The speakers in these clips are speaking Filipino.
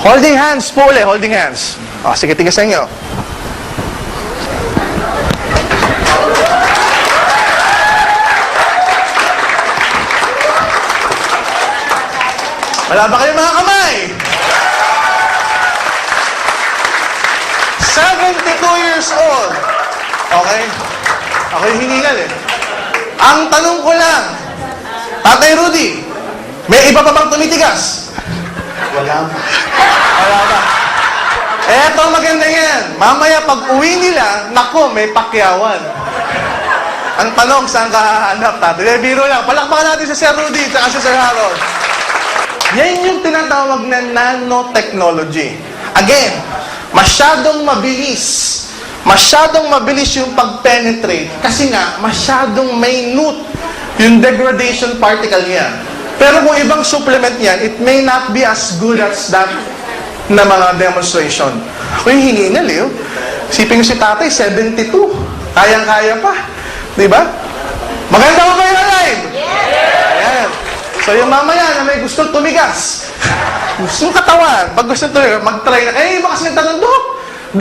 Holding hands po ulit, holding hands. O, sige, tingin sa inyo. Wala ba kayo mga kamay? 72 years old. Okay? Ako yung hiningal eh. Ang tanong ko lang, Tatay Rudy, may iba pa bang tumitigas? Wala ba? Wala ba? Eto maganda yan. Mamaya pag uwi nila, nako, may pakyawan. Ang tanong, saan ka hahanap, Tatay? Biro lang. Palakpakan natin si Sir Rudy at si Sir Harold. Yan yung tinatawag na nanotechnology. Again, masyadong mabilis yung pag-penetrate kasi nga, masyadong minute yung degradation particle niya. Pero kung ibang supplement yan, it may not be as good as that na mga demonstration. Kung yung hiningal eh, sipin si tatay, 72. Kayang-kaya pa. Diba? Maganda ba kayo alive? Ayan. So yung mamaya na may gusto tumigas, gusto katawan, pag gusto tumigas, mag-try na. Eh, iba kasi nagtanong, Dok,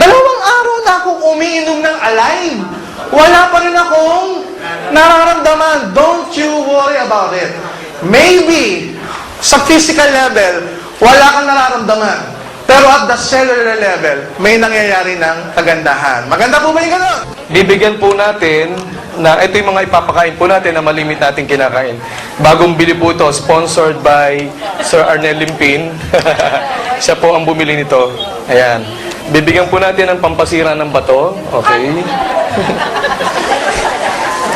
2 araw na akong umiinom ng alive. Wala pa rin akong nararamdaman. Don't you worry about it. Maybe, sa physical level, wala kang nararamdaman. Pero at the cellular level, may nangyayari ng kagandahan. Maganda po ba yung gano'n? Bibigyan po natin na ito yung mga ipapakain po natin na malimit natin kinakain. Bagong bili po ito, sponsored by Sir Arnel Limpin. Siya po ang bumili nito. Ayan. Bibigyan po natin ng pampasira ng bato. Okay.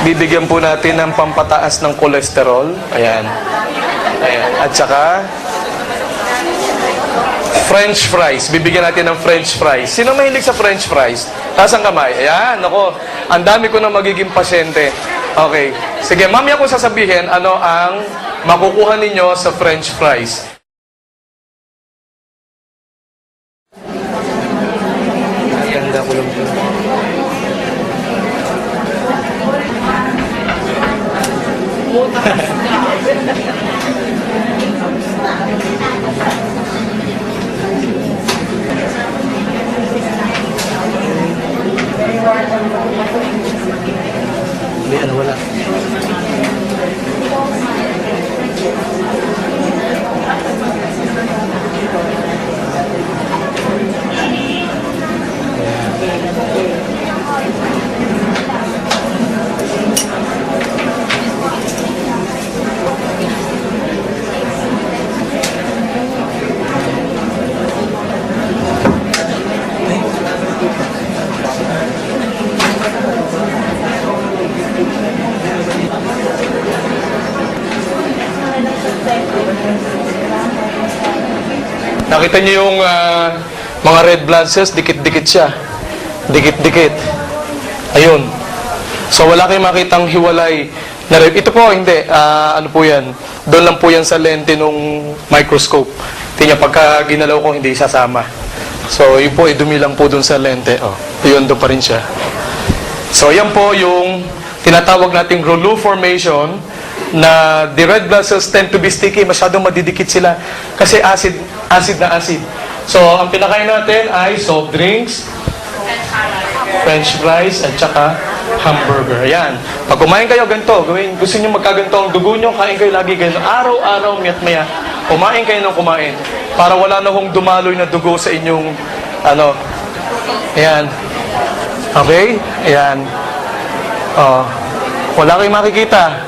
Bibigyan po natin ng pampataas ng kolesterol. Ayan. Ayan. At saka French fries. Bibigyan natin ng French fries. Sino mahilig sa French fries? Taas ang kamay. Ayan, ako. Ang dami ko na magiging pasyente. Okay. Sige, mamaya ko sasabihin ano ang makukuha ninyo sa French fries. Ganda ko lang po. Hindi, ano, wala. Nakita niyo yung mga red blood cells, dikit-dikit siya. Dikit-dikit. Ayun. So, wala kayong makitang hiwalay na red. Ito po, hindi. Ano po yan? Doon lang po yan sa lente nung microscope. Tingnan, pagka ginalaw ko, hindi sasama. So, yun po, dumi lang po doon sa lente. Oh, yun, doon pa rin siya. So, yan po yung tinatawag nating Rouleau formation na the red blood cells tend to be sticky, masyadong madidikit sila kasi acid na acid. So, ang pinakain natin ay soft drinks, French fries, at saka hamburger. Ayan. Pag kumain kayo, ganito, gusto nyo magkaganto ang dugo nyo, kain kayo lagi ganito. Araw-araw, miyat-maya, kumain kayo ng kumain para wala na hong dumaloy na dugo sa inyong, ano, ayan. Okay? Ayan. Oh. Wala kayong makikita.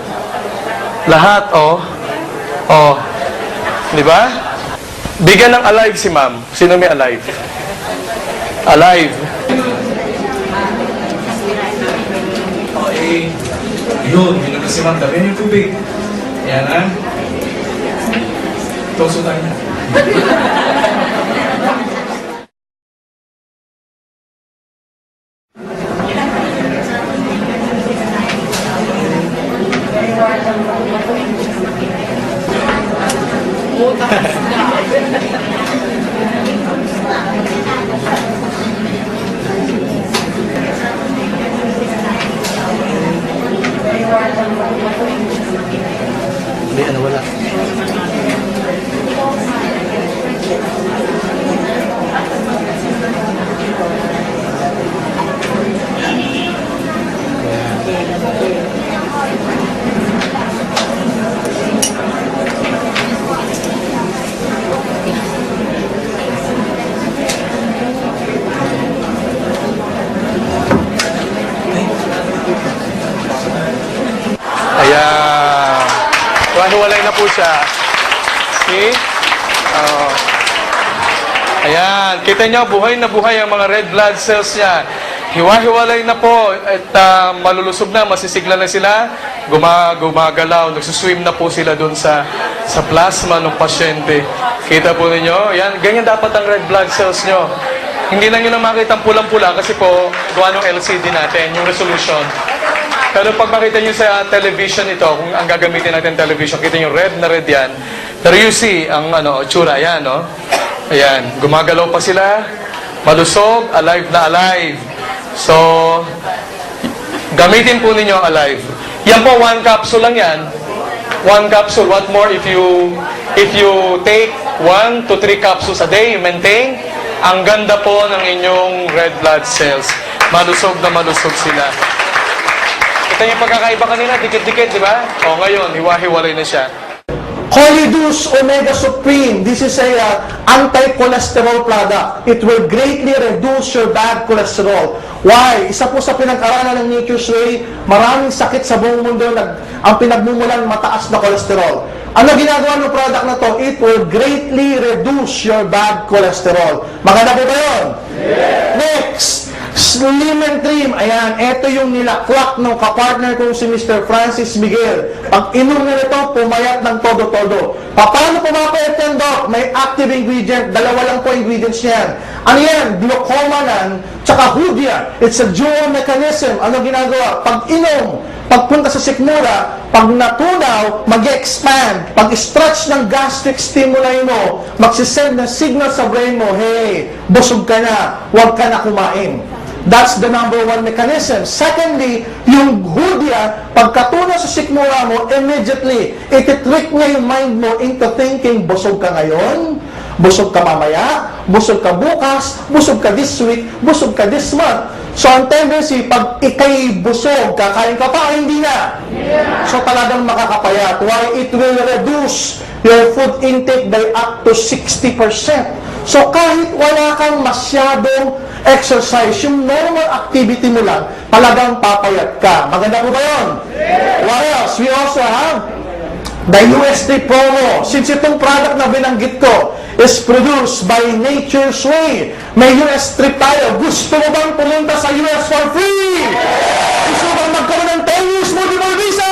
Lahat, oh. Oh. Di ba? Bigyan ng alive si ma'am. Sino may alive? Alive. Okay. Yun. Yun si ma'am. Dami yung tubig. Yan, ha? Toso tayo na. Hindi, ano, wala. po siya. See? Oh. Ayan, kita nyo, buhay na buhay ang mga red blood cells niya. Hiwa-hiwalay na po at malulusog na, masisigla na sila, gumagalaw, nagsuswim na po sila doon sa plasma ng pasyente. Kita po ninyo, yan, ganyan dapat ang red blood cells nyo. Hindi na nyo na makita ang pulang-pula kasi po gawa ng LCD natin, yung resolution. Pero pag makita nyo sa television ito, kung ang gagamitin natin television, kita nyo red na red yan. Pero you see, ang tsura, yan, no? Ayan, gumagalaw pa sila, malusog, alive na alive. So, gamitin po ninyo ang alive. Yan po, 1 capsule lang yan. 1 capsule. What more if you take 1 to 3 capsules a day, you maintain, ang ganda po ng inyong red blood cells. Malusog na malusog sila. Ito yung pagkakaiba kanina, dikit-dikit, di ba? O ngayon, hiwa-hiwalay na siya. Holidus Omega Supreme. This is a anti-cholesterol product. It will greatly reduce your bad cholesterol. Why? Isa po sa pinag-aralan ng Nature's Way, maraming sakit sa buong mundo ang pinagmumulan mataas na cholesterol. Ano ginagawa ng product na to? It will greatly reduce your bad cholesterol. Maganda po ba yun? Yes. Next, Slim and Trim. Ayan, ito yung nilaklak ng kapartner kong si Mr. Francis Miguel. Pag inom na ito, pumayat ng todo-todo. Paano pumapayat yan, Doc? May active ingredient. Dalawa lang po ingredients niyan. Ano yan? Glucomannan, tsaka Hoodia. It's a dual mechanism. Ano ginagawa? Pag inom, pagpunta sa sikmura, pag natunaw, mag-expand. Pag stretch ng gastric stimuli mo, magsisend na signal sa brain mo, hey, busog ka na, huwag ka na kumain. That's the number 1 mechanism. Secondly, yung Hoodia, pagkatunaw sa sikmura mo, immediately, ititrick niya yung mind mo into thinking, busog ka ngayon, busog ka mamaya, busog ka bukas, busog ka this week, busog ka this month. So, ang tendency, pag ikay busog, kakain ka pa, hindi na. So, talagang makakapayat. Why? It will reduce your food intake by up to 60%. So, kahit wala kang masyadong exercise, yung normal activity mo lang, talagang papayat ka. Maganda po ba yun? What else? We also have the US Trip promo. Since itong product na binanggit ko is produced by Nature's Way, may US trip tayo. Gusto mo bang pumunta sa US for free? Gusto mo bang magkaroon ng 10 years multiple visa?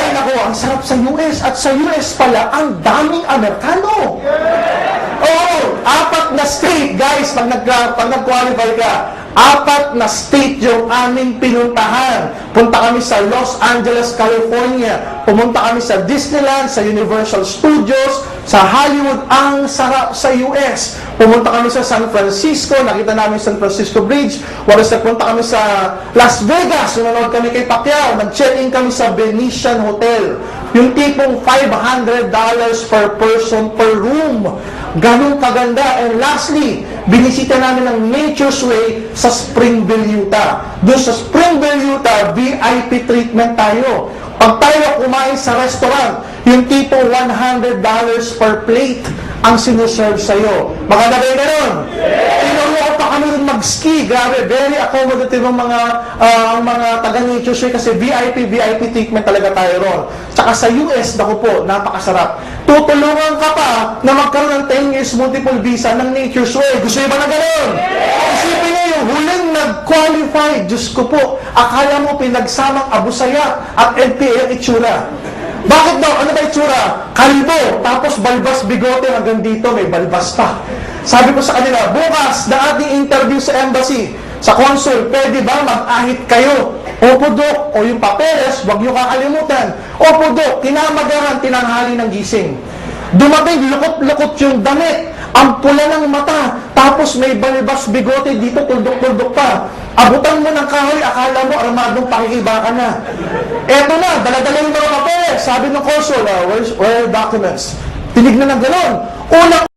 Ay naku, ang sarap sa US. At sa US pala, ang daming Amerikano. Oo, 4 na state, guys, pag nag-qualify ka, 4 na state yung aming pinuntahan. Punta kami sa Los Angeles, California. Pumunta kami sa Disneyland, sa Universal Studios, sa Hollywood. Ang sarap sa US. Pumunta kami sa San Francisco, nakita namin San Francisco Bridge. Waras nagpunta kami sa Las Vegas, nanonood kami kay Pacquiao. Nag-check-in kami sa Venetian Hotel. Yung tipong $500 per person per room. Ganun kaganda. And lastly, binisita namin ng Nature's Way sa Springville, Utah. Doon sa Springville, Utah, VIP treatment tayo. Pag tayo kumain sa restaurant, yung tipo $100 per plate ang sinuserve sa'yo. Maganda ba yung ganun? Tinuro pa kami rin mag-ski. Grabe, very accommodative ang mga taga-Nature's Way kasi VIP treatment talaga tayo ron. Tsaka sa US, naku po, napakasarap. Tutulungan ka pa na magkaroon ng 10 years multiple visa ng Nature's Way. Gusto niyo ba na ganun? Isipin niyo yung huling nag-qualify. Diyos ko po, akala mo pinagsamang Abusaya at NPA ang itsura. Bakit daw? Ano ba itsura? Kalbo, tapos balbas bigote hanggang dito, may balbas pa. Sabi ko sa kanila, bukas na ating interview sa embassy, sa consul, pwede ba mag-ahit kayo? Opo, Dok. O yung papeles, huwag niyo kakalimutan. Opo, Dok. Kinamagahan, tinanghali ng gising. Dumating, lukot-lukot yung damit. Ang pula ng mata. Tapos may balibas bigote dito, tuldok-tuldok pa. Abutan mo ng kahoy, akala mo armadong pakikiba ka na. Eto na, dala-dala yung mga papeles. Sabi ng consul, where are documents? Tinignan ng gano'n. Unang